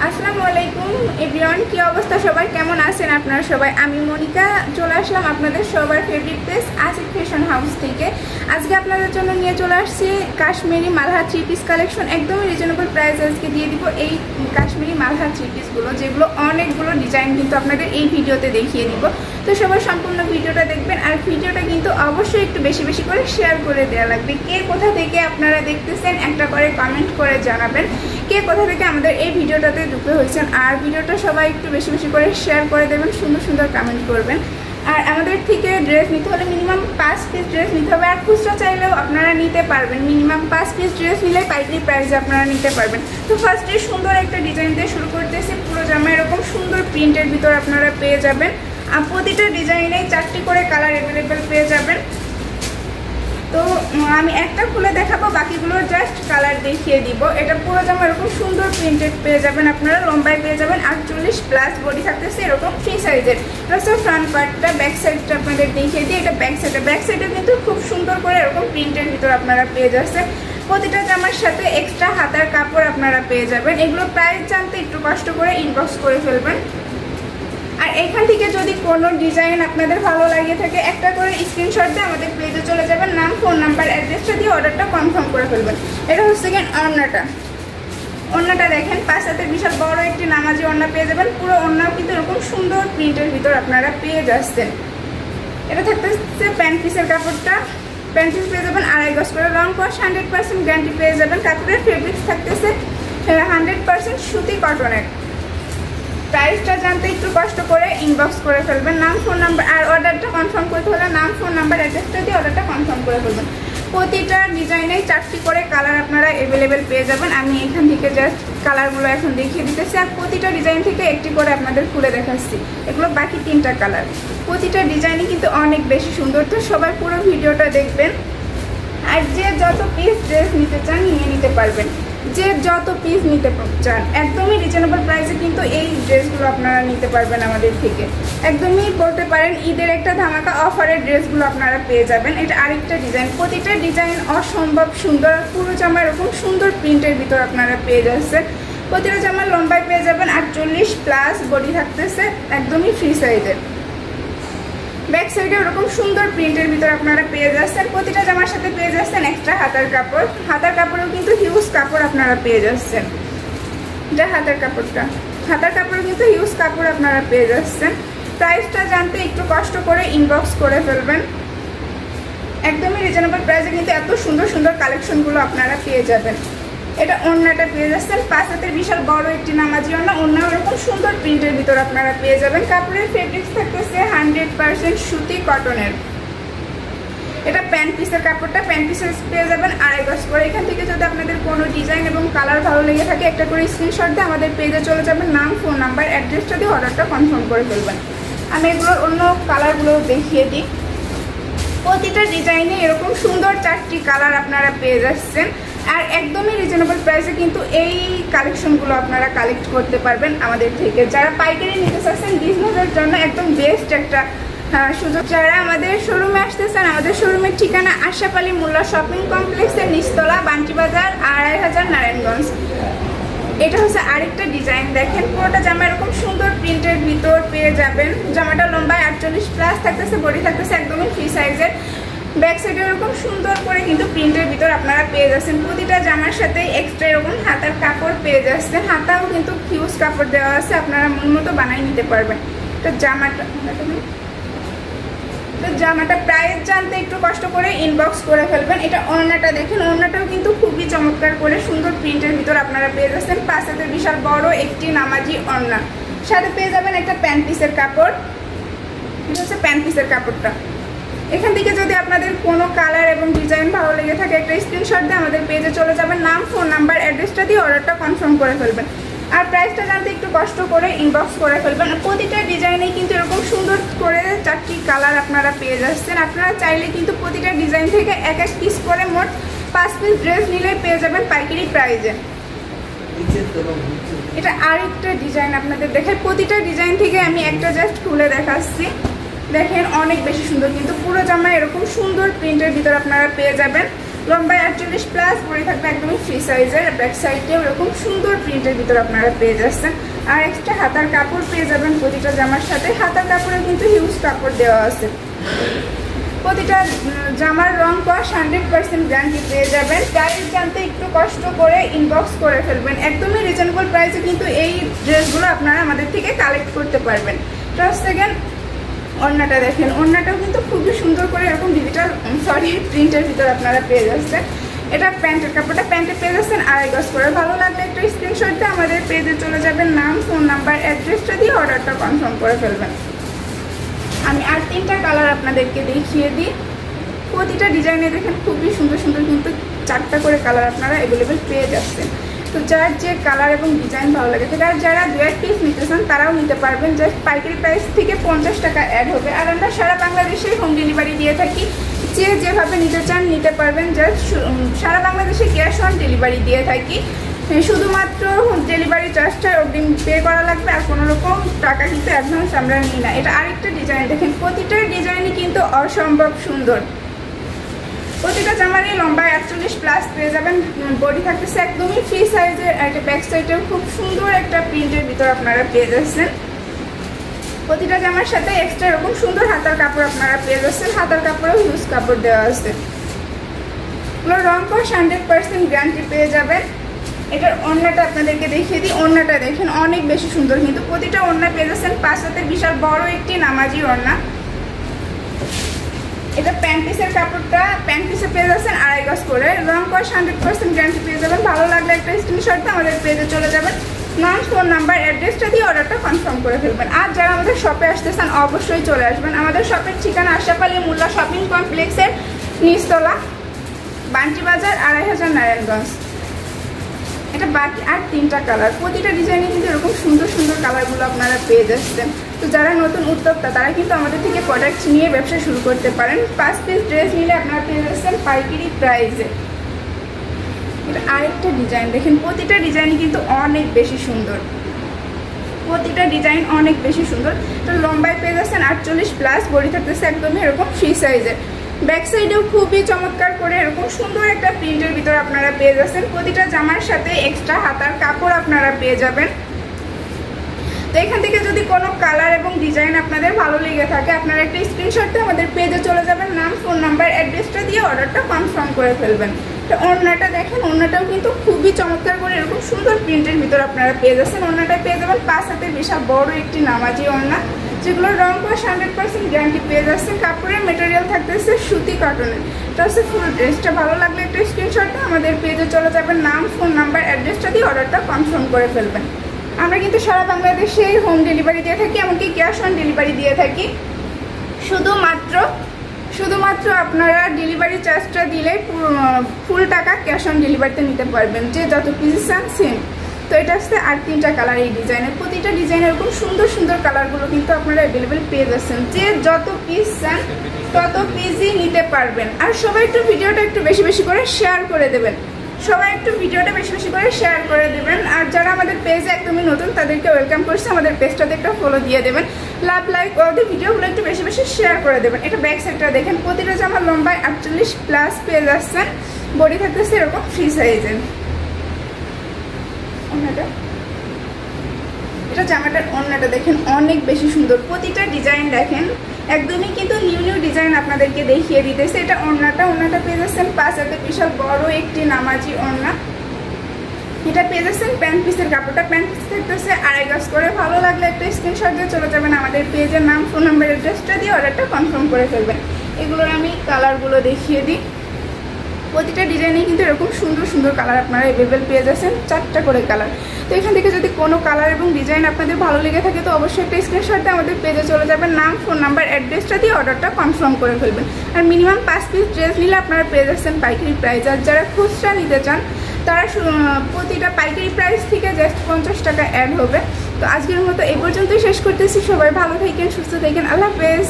আসসালামু আলাইকুম এভরিওয়ান, কি অবস্থা সবাই, কেমন আছেন আপনারা সবাই? আমি মনিকা চলে আসলাম আপনাদের সবার favourite place Asif fashion house থেকে। আজকে আপনাদের জন্য নিয়ে চলে আসছি কাশ্মীরি মালহা থ্রি পিস কালেকশন। একদমই রিজনেবল প্রাইস আজকে দিয়ে দিব এই কাশ্মীরি মালহা থ্রি পিসগুলো, যেগুলো অনেকগুলো ডিজাইন কিন্তু আপনাদের এই ভিডিওতে দেখিয়ে দিব। তো সবাই সম্পূর্ণ ভিডিওটা দেখবেন, আর ভিডিওটা কিন্তু অবশ্যই একটু বেশি বেশি করে শেয়ার করে দেওয়া লাগবে। কে কোথা থেকে আপনারা দেখতেছেন একটা করে কমেন্ট করে জানাবেন, কে কোথা থেকে আমাদের এই ভিডিওটাতে যুক্ত হয়েছেন। আর ভিডিওটা সবাই একটু বেশি বেশি করে শেয়ার করে দেবেন, সুন্দর সুন্দর কমেন্ট করবেন। আর আমাদের থেকে ড্রেস নিতে হলে মিনিমাম 5 পিস ড্রেস নিতে হবে, আর খুচরা চাইলেও আপনারা নিতে পারবেন। মিনিমাম 5 পিস ড্রেস নিলে পাইকারি প্রাইসে আপনারা নিতে পারবেন। তো ফার্স্টে সুন্দর একটা ডিজাইন দিয়ে শুরু করতেছি। পুরো জামা এরকম সুন্দর প্রিন্টের ভিতর আপনারা পেয়ে যাবেন, আর প্রতিটা ডিজাইনে 4টি করে কালার অ্যাভেলেবেল পেয়ে যাবেন। তো আমি একটা খুলে দেখাবো, বাকিগুলোর জাস্ট কালার দেখিয়ে দিব। এটা পুরো জামা এরকম সুন্দর প্রিন্টেড পেয়ে যাবেন আপনারা, লম্বায় পেয়ে যাবেন 48+, বডি থাকতেছে এরকম ফ্রি সাইজের। প্লাস ফ্রন্ট পার্টটা, ব্যাক সাইডটা আপনাদের দেখিয়ে দিই। এটা ব্যাক সাইডে কিন্তু খুব সুন্দর করে এরকম প্রিন্টের ভিতর আপনারা পেয়ে যাচ্ছেন। প্রতিটা জামার সাথে এক্সট্রা হাতার কাপড় আপনারা পেয়ে যাবেন। এগুলো প্রাইস জানতে একটু কষ্ট করে ইনবক্স করে ফেলবেন। আর এখান থেকে যদি কোনো ডিজাইন আপনাদের ভালো লাগে থাকে, একটা করে স্ক্রিনশট দিয়ে আমাদের পেজে চলে যাবেন, নাম, ফোন নাম্বার, অ্যাড্রেসটা দিয়ে অর্ডারটা কনফার্ম করে ফেলবেন। এটা হচ্ছে গিয়ে ওড়নাটা দেখেন, 5 হাতের বিশাল বড় একটি নামাজি ওড়না পেয়ে যাবেন। পুরো ওড়নাও কিন্তু এরকম সুন্দর প্রিন্টের ভিতর আপনারা পেয়ে যাচ্ছেন। এটা থাকতেছে প্যান্ট পিসের কাপড়টা, প্যান্ট পিস পেয়ে যাবেন 2.5 গজ করে, রং ওয়াশ 100% গ্যারান্টি পেয়ে যাবেন। কাপড়ের ফেব্রিক্স থাকতেছে 100% সুতি কটনের। প্রাইসটা জানতে একটু কষ্ট করে ইনবক্স করে ফেলবেন, নাম, ফোন নাম্বার। আর অর্ডারটা কনফার্ম করতে হলে নাম, ফোন নাম্বার, অ্যাড্রেসটা দিয়ে অর্ডারটা কনফার্ম করে ফেলবেন। প্রতিটা ডিজাইনে 4টি করে কালার আপনারা অ্যাভেলেবেল পেয়ে যাবেন। আমি এখান থেকে জাস্ট কালারগুলো এখন দেখিয়ে দিতেছি, আর প্রতিটা ডিজাইন থেকে একটি করে আপনাদের খুলে দেখাচ্ছি। এগুলো বাকি 3টা কালার। প্রতিটা ডিজাইনই কিন্তু অনেক বেশি সুন্দর। তো সবাই পুরো ভিডিওটা দেখবেন, আর যে যত পিস ড্রেস নিতে চান নিয়ে নিতে পারবেন। যে যত পিস নিতে চান একদমই রিজনেবল প্রাইসে কিন্তু এই ড্রেসগুলো আপনারা নিতে পারবেন আমাদের থেকে। একদমই বলতে পারেন ঈদের একটা ধামাকা অফারের ড্রেসগুলো আপনারা পেয়ে যাবেন। এটা আরেকটা ডিজাইন, প্রতিটা ডিজাইন অসম্ভব সুন্দর। পুরো জামা এরকম সুন্দর প্রিন্টের ভিতর আপনারা পেয়ে যাচ্ছেন। প্রতিটা জামার লম্বায় পেয়ে যাবেন 48+, বডি থাকতেছে একদমই ফ্রি সাইজের। ব্যাক সাইডে ওরকম সুন্দর প্রিন্টের ভিতর আপনারা পেয়ে যাচ্ছেন। প্রতিটা জামার সাথে পেয়ে যাচ্ছেন এক্সট্রা হাতার কাপড়। হাতার কাপড়েও কিন্তু হিউজ কাপড় আপনারা পেয়ে যাচ্ছেন। যা হাতার কাপড়েও কিন্তু হিউজ কাপড় আপনারা পেয়ে যাচ্ছেন। প্রাইসটা জানতে একটু কষ্ট করে ইনবক্স করে ফেলবেন। একদমই রিজনেবল প্রাইসে কিন্তু এত সুন্দর সুন্দর কালেকশনগুলো আপনারা পেয়ে যাবেন। এটা ওড়নাটা পেয়ে যাচ্ছেন 5 হাতের বিশাল বড় একটি নামাজি ওড়না। ওড়না এরকম সুন্দর প্রিন্টের ভিতর আপনারা পেয়ে যাবেন। কাপড়ের ফেব্রিক্স থাকতেছে 100% সুতি কটনের। এটা প্যান্ট পিসের কাপড়টা, প্যান্ট পিসের পেয়ে যাবেন 2.5 গজ করে। এখান থেকে যদি আপনাদের কোনো ডিজাইন এবং কালার ভালো লেগে থাকে একটা করে স্ক্রিনশট দিয়ে আমাদের পেজে চলে যাবেন, নাম, ফোন নাম্বার, অ্যাড্রেসটা দিয়ে অর্ডারটা কনফার্ম করে ফেলবেন। আমি এগুলোর অন্য কালারগুলো দেখিয়ে দিই। প্রতিটা ডিজাইনে এরকম সুন্দর 4টি কালার আপনারা পেয়ে যাচ্ছেন। আর একদমই রিজনেবল প্রাইসে কিন্তু এই কালেকশনগুলো আপনারা কালেক্ট করতে পারবেন আমাদের থেকে। যারা পাইকারি নিতে চাচ্ছেন বিজনেসের জন্য একদম বেস্ট একটা সুযোগ। যারা আমাদের শোরুমে আসতে চান, আমাদের শোরুমের ঠিকানা আশরাফ আলী মোল্লা শপিং কমপ্লেক্সের নিচতলা, বান্টি বাজার, 2500 নারায়ণগঞ্জ। এটা হচ্ছে আরেকটা ডিজাইন, দেখেন পুরোটা জামা এরকম সুন্দর প্রিন্টের ভিতর পেয়ে যাবেন। জামাটা লম্বায় 48+ থাকতেছে, বডি থাকতেছে একদমই ফ্রি সাইজের। ব্যাক সাইডে এরকম সুন্দর করে কিন্তু প্রিন্টের ভিতর আপনারা পেয়ে যাচ্ছেন। প্রতিটা জামার সাথে এক্সট্রা এরকম হাতার কাপড় পেয়ে যাচ্ছেন। হাতাও কিন্তু হিউজ কাপড় দেওয়া আছে, আপনারা মন মতো বানিয়ে নিতে পারবেন। তো জামাটা প্রাইস জানতে একটু কষ্ট করে ইনবক্স করে ফেলবেন। এটা ওড়নাটা দেখেন, ওড়নাটাও কিন্তু খুবই চমৎকার করে সুন্দর প্রিন্টের ভিতর আপনারা পেয়ে যাচ্ছেন। 5 হাতের বিশাল বড় একটি নামাজি ওড়না, সাথে পেয়ে যাবেন একটা প্যান্ট পিসের কাপড়। এটা হচ্ছে প্যান্ট পিসের কাপড়টা। এখান থেকে যদি আপনাদের কোনো কালার এবং ডিজাইন ভালো লেগে থাকে একটা স্ক্রিনশট দিয়ে আমাদের পেজে চলে যাবেন, নাম, ফোন নাম্বার, অ্যাড্রেসটা দিয়ে অর্ডারটা কনফার্ম করে ফেলবেন। আর প্রাইসটা জানতে একটু কষ্ট করে ইনবক্স করে ফেলবেন। প্রতিটা ডিজাইনে কিন্তু এরকম সুন্দর করে 4টি কালার আপনারা পেয়ে যাচ্ছেন। আপনারা চাইলে কিন্তু প্রতিটা ডিজাইন থেকে 1 পিস করে মোট 5 পিস ড্রেস নিলে পেয়ে যাবেন পাইকারি প্রাইজে। এটা আরেকটা ডিজাইন আপনাদের দেখে, প্রতিটা ডিজাইন থেকে আমি একটা জাস্ট খুলে দেখাচ্ছি। দেখেন অনেক বেশি সুন্দর, কিন্তু পুরো জামা এরকম সুন্দর প্রিন্টের ভিতর আপনারা পেয়ে যাবেন। লম্বায় 48+, বডি থাকবে একদমই ফ্রি সাইজের। ব্যাক সাইডে এরকম সুন্দর প্রিন্ট প্রিন্টের ভিতর আপনারা পেয়ে যাচ্ছেন। আর এক্সট্রা হাতার কাপড় পেয়ে যাবেন প্রতিটা জামার সাথে। হাতার কাপড়ে কিন্তু হিউজ কাপড় দেওয়া আছে। প্রতিটা জামার রং ওয়াশ 100% গ্যারান্টি পেয়ে যাবেন। প্রাইস জানতে একটু কষ্ট করে ইনবক্স করে ফেলবেন। একদমই রিজনেবল প্রাইসে কিন্তু এই ড্রেসগুলো আপনারা আমাদের থেকে কালেক্ট করতে পারবেন। ফার্স্ট সেকেন্ড ওড়নাটা দেখেন, ওড়নাটাও কিন্তু খুবই সুন্দর করে এরকম ডিজিটাল প্রিন্টের ভিতর আপনারা পেয়ে যাচ্ছেন। এটা প্যান্টের কাপড়টা, প্যান্টে পেয়ে যাচ্ছেন 2.5 গজ করে। ভালো লাগলে একটা স্ক্রিনশট দিয়ে আমাদের পেজে চলে যাবেন, নাম ফোন নাম্বার অ্যাড্রেসটা দিয়ে অর্ডারটা কনফার্ম করে ফেলবেন। আমি আর 3টা কালার আপনাদেরকে দেখিয়ে দিই। প্রতিটা ডিজাইনে দেখেন খুবই সুন্দর সুন্দর কিন্তু 4টা করে কালার আপনারা অ্যাভেলেবেল পেয়ে যাচ্ছেন। তো যার যে কালার এবং ডিজাইন ভালো লাগে আর যারা 2 পিস নিতে চান তারাও নিতে পারবেন। জাস্ট পাইকারি প্রাইস থেকে 50 টাকা অ্যাড হবে। আর আমরা সারা বাংলাদেশে হোম ডেলিভারি দিয়ে থাকি। যেভাবে নিতে চান নিতে পারবেন। জাস্ট সারা বাংলাদেশে ক্যাশ অন ডেলিভারি দিয়ে থাকি। শুধুমাত্র ডেলিভারি চার্জটা অগ্রিম পে করা লাগবে, আর কোনো রকম টাকা কিন্তু অ্যাডভান্স আমরা নিই না। এটা আরেকটা ডিজাইন দেখেন, প্রতিটা ডিজাইনই কিন্তু অসম্ভব সুন্দর। প্রতিটা জামারই লম্বা 48+ পেয়ে যাবেন। বডি থাকতেছে একদমই ফ্রি সাইজের। একটা ব্যাক সাইডেও খুব সুন্দর একটা প্রিন্টের ভিতর আপনারা পেয়ে যাচ্ছেন। প্রতিটা জামার সাথে এক্সট্রা এরকম সুন্দর হাতার কাপড় আপনারা পেয়ে যাচ্ছেন। হাতার কাপড়েও হিউজ কাপড় দেওয়া আছে। রং ওয়াশ 100% গ্যারান্টি পেয়ে যাবেন। এটার ওড়নাটা আপনাদেরকে দেখিয়ে দিই। ওড়নাটা দেখেন অনেক বেশি সুন্দর, কিন্তু প্রতিটা ওড়না পেয়ে যাচ্ছেন 5 হাতের বিশাল বড় একটি নামাজি ওড়না। এটা প্যান্ট পিসের কাপড়টা, প্যান্ট পিসে পেয়ে যাচ্ছেন 2.5 গজ করে। রং ওয়াশ 100% গ্যারান্টি পেয়ে যাবেন। ভালো লাগলে একটা স্ক্রিনশট দিয়ে আমাদের পেজে চলে যাবেন, নাম ফোন নাম্বার অ্যাড্রেসটা দিয়ে অর্ডারটা কনফার্ম করে ফেলবেন। আর যারা আমাদের শপে আসতে চান অবশ্যই চলে আসবেন। আমাদের শপের ঠিকানা আশরাফ আলী মোল্লা শপিং কমপ্লেক্সের নিচতলা, বান্টি বাজার, 2500 নারায়ণগঞ্জ। এটা বাকি আর 3টা কালার। প্রতিটা ডিজাইনে কিন্তু এরকম সুন্দর সুন্দর কালারগুলো আপনারা পেয়ে যাচ্ছেন। তো যারা নতুন উদ্যোক্তা তারা কিন্তু আমাদের থেকে প্রোডাক্ট নিয়ে ব্যবসা শুরু করতে পারেন। 5 পিস ড্রেস নিলে আপনারা পেয়ে যাচ্ছেন পাইকারি প্রাইসে। এটা আরেকটা ডিজাইন দেখেন, প্রতিটা ডিজাইনই কিন্তু অনেক বেশি সুন্দর। প্রতিটা ডিজাইন অনেক বেশি সুন্দর। তো লম্বায় পেয়ে যাচ্ছেন 48+, বডি থাকতেছে একদমই এরকম ফ্রি সাইজের। ব্যাক সাইডেও খুবই চমৎকার করে এরকম সুন্দর একটা প্রিন্টের ভিতর আপনারা পেয়ে যাচ্ছেন। প্রতিটা জামার সাথে এক্সট্রা হাতার কাপড় আপনারা পেয়ে যাবেন। তো এখান থেকে যদি কোনো কালার এবং ডিজাইন আপনাদের ভালো লেগে থাকে আপনারা একটা স্ক্রিনশট দিয়ে আমাদের পেজে চলে যাবেন, নাম ফোন নাম্বার অ্যাড্রেসটা দিয়ে অর্ডারটা কনফার্ম করে ফেলবেন। তো ওড়নাটা দেখেন, ওড়নাটাও কিন্তু খুবই চমৎকার করে এরকম সুন্দর প্রিন্টের ভিতর আপনারা পেয়ে যাচ্ছেন। ওড়নাটা পেয়ে যাবেন 5 হাতের বিশাল বড় একটি নামাজি ওড়না, যেগুলোর রং ওয়াশ 100% গ্যারান্টি পেয়ে যাচ্ছেন। কাপড়ের মেটেরিয়াল থাকতেছে সুতি কটনের। এটা হচ্ছে ফুল ড্রেসটা। ভালো লাগলে একটা স্ক্রিনশট দিয়ে আমাদের পেজে চলে যাবেন, নাম ফোন নাম্বার অ্যাড্রেসটা দিয়ে অর্ডারটা কনফার্ম করে ফেলবেন। আমরা কিন্তু সারা বাংলাদেশে হোম ডেলিভারি দিয়ে থাকি, এমনকি ক্যাশ অন ডেলিভারি দিয়ে থাকি। শুধুমাত্র আপনারা ডেলিভারি চার্জটা দিলে ফুল টাকা ক্যাশ অন ডেলিভারিতে নিতে পারবেন, যে যত পিস চান সেম। তো এটা হচ্ছে আর 3টা কালার এই ডিজাইনের। প্রতিটা ডিজাইনের এরকম সুন্দর সুন্দর কালারগুলো কিন্তু আপনারা অ্যাভেলেবেল পেয়ে যাচ্ছেন। যে যত পিস চান তত পিসই নিতে পারবেন। আর সবাই একটু ভিডিওটা একটু বেশি বেশি করে শেয়ার করে দেবেন। আর যারা আমাদের পেজে একদমই নতুন তাদেরকে ওয়েলকাম করছি, আমাদের পেজটাতে একটা ফলো দিয়ে দেবেন, লাভ লাইক ওদের ভিডিওগুলো একটু বেশি বেশি শেয়ার করে দেবেন। এটা ব্যাক সাইডটা দেখেন, প্রতিটা জামার লম্বায় 48+ পেয়ে যাচ্ছেন। বডি থাকতেছে এরকম ফ্রি সাইজের। এটা জামাটার ওড়নাটা দেখেন অনেক বেশি সুন্দর। প্রতিটা ডিজাইন দেখেন একদমই কিন্তু নিউ ডিজাইন আপনাদেরকে দেখিয়ে দিতেছে। এটা ওড়নাটা পেয়ে যাচ্ছেন 5 হাতের বিশাল বড় একটি নামাজি ওড়না। এটা পেয়ে যাচ্ছেন প্যান্ট পিসের কাপড়টা, প্যান্ট পিস থাকতেছে 2.5 গজ করে। ভালো লাগলে একটা স্ক্রিনশট দিয়ে চলে যাবেন আমাদের পেজের, নাম ফোন নাম্বার অ্যাড্রেসটা দিয়ে অর্ডারটা কনফার্ম করে ফেলবেন। এগুলোর আমি কালারগুলো দেখিয়ে দিই। প্রতিটা ডিজাইনে কিন্তু এরকম সুন্দর সুন্দর কালার আপনারা অ্যাভেলেবেল পেয়ে যাচ্ছেন, 4টা করে কালার। তো এখান থেকে যদি কোনো কালার এবং ডিজাইন আপনাদের ভালো লেগে থাকে তো অবশ্যই একটা স্ক্রিনশট দিয়ে আমাদের পেজে চলে যাবেন, নাম ফোন নাম্বার অ্যাড্রেসটা দিয়ে অর্ডারটা কনফার্ম করে ফেলবেন। আর মিনিমাম 5 পিস ড্রেস নিলে আপনারা পেয়ে যাচ্ছেন পাইকারি প্রাইস। আর যারা খুচরা নিতে চান তারা প্রতিটা পাইকারি প্রাইস থেকে জাস্ট 50 টাকা অ্যাড হবে। তো আজকের মতো এই পর্যন্তই শেষ করতেছি। সবাই ভালো থাকেন, সুস্থ থাকেন, আল্লাহ হাফেজ।